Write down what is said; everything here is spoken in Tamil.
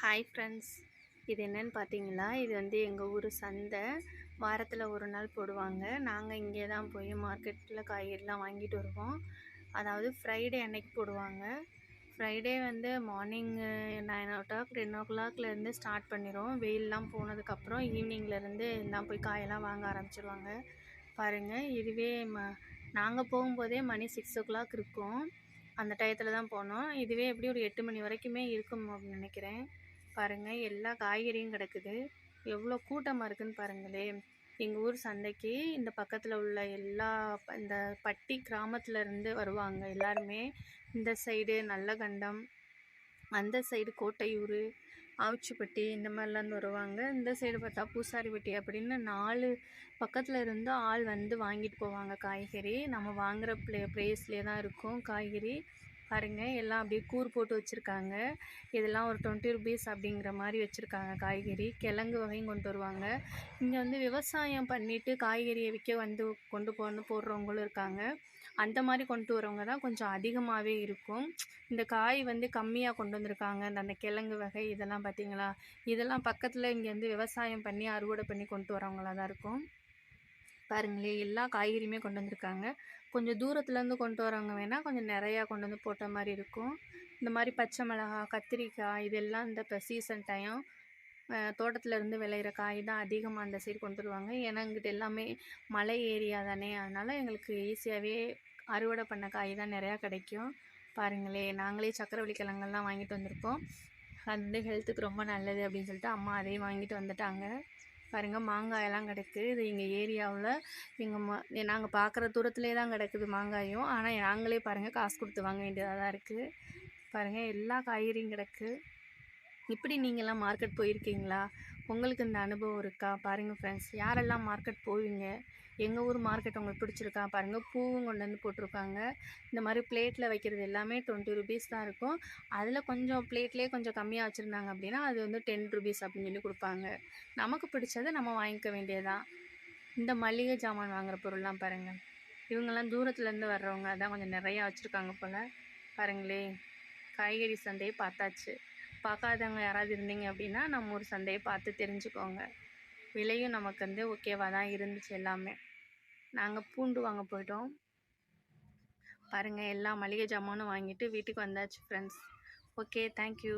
ஹாய் ஃப்ரெண்ட்ஸ், இது என்னன்னு பார்த்தீங்களா? இது வந்து எங்கள் ஊர் சந்தை. வாரத்தில் ஒரு நாள் போடுவாங்க. நாங்கள் இங்கே தான் போய் மார்க்கெட்டில் காய்கறிலாம் வாங்கிட்டு வருவோம். அதாவது ஃப்ரைடே அன்னைக்கு போடுவாங்க. ஃப்ரைடே வந்து மார்னிங்கு 9 o'clock 10 o'clockலேருந்து ஸ்டார்ட் பண்ணிடும். வெயிலெலாம் போனதுக்கப்புறம் ஈவினிங்லேருந்து எல்லாம் போய் காயெல்லாம் வாங்க ஆரம்பிச்சிருவாங்க. பாருங்கள், இதுவே நாங்கள் போகும்போதே மணி 6 o'clock இருக்கும். அந்த டயத்தில் தான் போனோம். இதுவே எப்படி ஒரு 8 மணி வரைக்குமே இருக்கும் அப்படின்னு நினைக்கிறேன். பாருங்கள், எல்லா காய்கறியும் கிடக்குது. எவ்வளோ கூட்டமாக இருக்குதுன்னு பாருங்களேன். எங்கள் ஊர் சந்தைக்கு இந்த பக்கத்தில் உள்ள எல்லா இந்த பட்டி கிராமத்துலேருந்து வருவாங்க எல்லாருமே. இந்த சைடு நல்லகண்டம், அந்த சைடு கோட்டையூர், ஆவுச்சிப்பட்டி இந்த மாதிரிலாம் வருவாங்க. இந்த சைடு பார்த்தா பூசாரிப்பட்டி அப்படின்னு 4 பக்கத்தில் இருந்து ஆள் வந்து வாங்கிட்டு போவாங்க காய்கறி. நம்ம வாங்குகிற ப்ளேஸ்லேயே தான் இருக்கும் காய்கறி. பாருங்கள், எல்லாம் அப்படியே கூறு போட்டு வச்சுருக்காங்க. இதெல்லாம் ஒரு 20 rupees அப்படிங்கிற மாதிரி வச்சுருக்காங்க காய்கறி. கிழங்கு வகையும் கொண்டு வருவாங்க. இங்கே வந்து விவசாயம் பண்ணிவிட்டு காய்கறியை விற்க கொண்டு போடுறவங்களும் இருக்காங்க. அந்த மாதிரி கொண்டு வரவங்க தான் கொஞ்சம் அதிகமாகவே இருக்கும். இந்த காய் வந்து கம்மியாக கொண்டு வந்திருக்காங்க. அந்த கிழங்கு வகை இதெல்லாம் பார்த்தீங்களா? இதெல்லாம் பக்கத்தில் இங்கே வந்து விவசாயம் பண்ணி அறுவடை பண்ணி கொண்டு வரவங்களாக தான் இருக்கும். பாருங்களேன், எல்லா காய்கறியுமே கொண்டு வந்திருக்காங்க. கொஞ்சம் தூரத்துலேருந்து கொண்டு வரவங்க வேணால் கொஞ்சம் நிறையா கொண்டு வந்து போட்ட மாதிரி இருக்கும். இந்த மாதிரி பச்சை மிளகா, கத்திரிக்காய் இதெல்லாம் இந்த இப்போ சீசன் டைம் தோட்டத்துலேருந்து விளையிற காய் தான் அதிகமாக அந்த சைடு கொண்டு வருவாங்க. ஏன்னா இங்கிட்ட எல்லாமே மலை ஏரியா தானே, அதனால் எங்களுக்கு ஈஸியாகவே அறுவடை பண்ண காய் தான் நிறையா கிடைக்கும். பாருங்களேன், நாங்களே சக்கரவள்ளி கிழங்கெல்லாம் வாங்கிட்டு வந்திருக்கோம். அது வந்து ஹெல்த்துக்கு ரொம்ப நல்லது அப்படின்னு சொல்லிட்டு அம்மா அதையும் வாங்கிட்டு வந்துட்டாங்க. பாருங்கள், மாங்காயெல்லாம் கிடக்கு. இது எங்கள் ஏரியாவில் நாங்கள் பார்க்குற தூரத்துலேயே தான் கிடக்குது மாங்காயும். ஆனால் நாங்களே பாருங்கள் காசு கொடுத்து வாங்க வேண்டியதாக தான் இருக்குது. பாருங்கள், எல்லா காய்கறியும் கிடக்கு. இப்படி நீங்கள்லாம் மார்க்கெட் போயிருக்கீங்களா? உங்களுக்கு இந்த அனுபவம் இருக்கா? பாருங்கள் ஃப்ரெண்ட்ஸ், யாரெல்லாம் மார்க்கெட் போவீங்க? எங்கள் ஊர் மார்க்கெட் உங்களுக்கு பிடிச்சிருக்கா? பாருங்கள், பூவும் கொண்டு வந்து போட்டிருக்காங்க. இந்த மாதிரி பிளேட்டில் வைக்கிறது எல்லாமே 20 rupees தான் இருக்கும். அதில் கொஞ்சம் பிளேட்லேயே கொஞ்சம் கம்மியாக வச்சுருந்தாங்க அப்படின்னா அது வந்து 10 rupees அப்படின்னு சொல்லி கொடுப்பாங்க. நமக்கு பிடிச்சதை நம்ம வாங்கிக்க வேண்டியதான். இந்த மளிகை ஜாமான் வாங்குகிற பொருள்லாம் பாருங்கள். இவங்கெல்லாம் தூரத்துலேருந்து வர்றவங்க, அதான் கொஞ்சம் நிறையா வச்சுருக்காங்க போல். பாருங்களேன், காய்கறி சந்தையை பார்த்தாச்சு. பார்க்காதவங்க யாராவது இருந்தீங்க அப்படின்னா நம்ம ஒரு சந்தையை பார்த்து தெரிஞ்சுக்கோங்க. விலையும் நமக்கு வந்து ஓகேவாக தான் இருந்துச்சு எல்லாமே. நாங்கள் பூண்டு வாங்க போயிட்டோம். பாருங்கள், எல்லா மளிகை ஜாமானும் வாங்கிட்டு வீட்டுக்கு வந்தாச்சு ஃப்ரெண்ட்ஸ். Okay, thank you.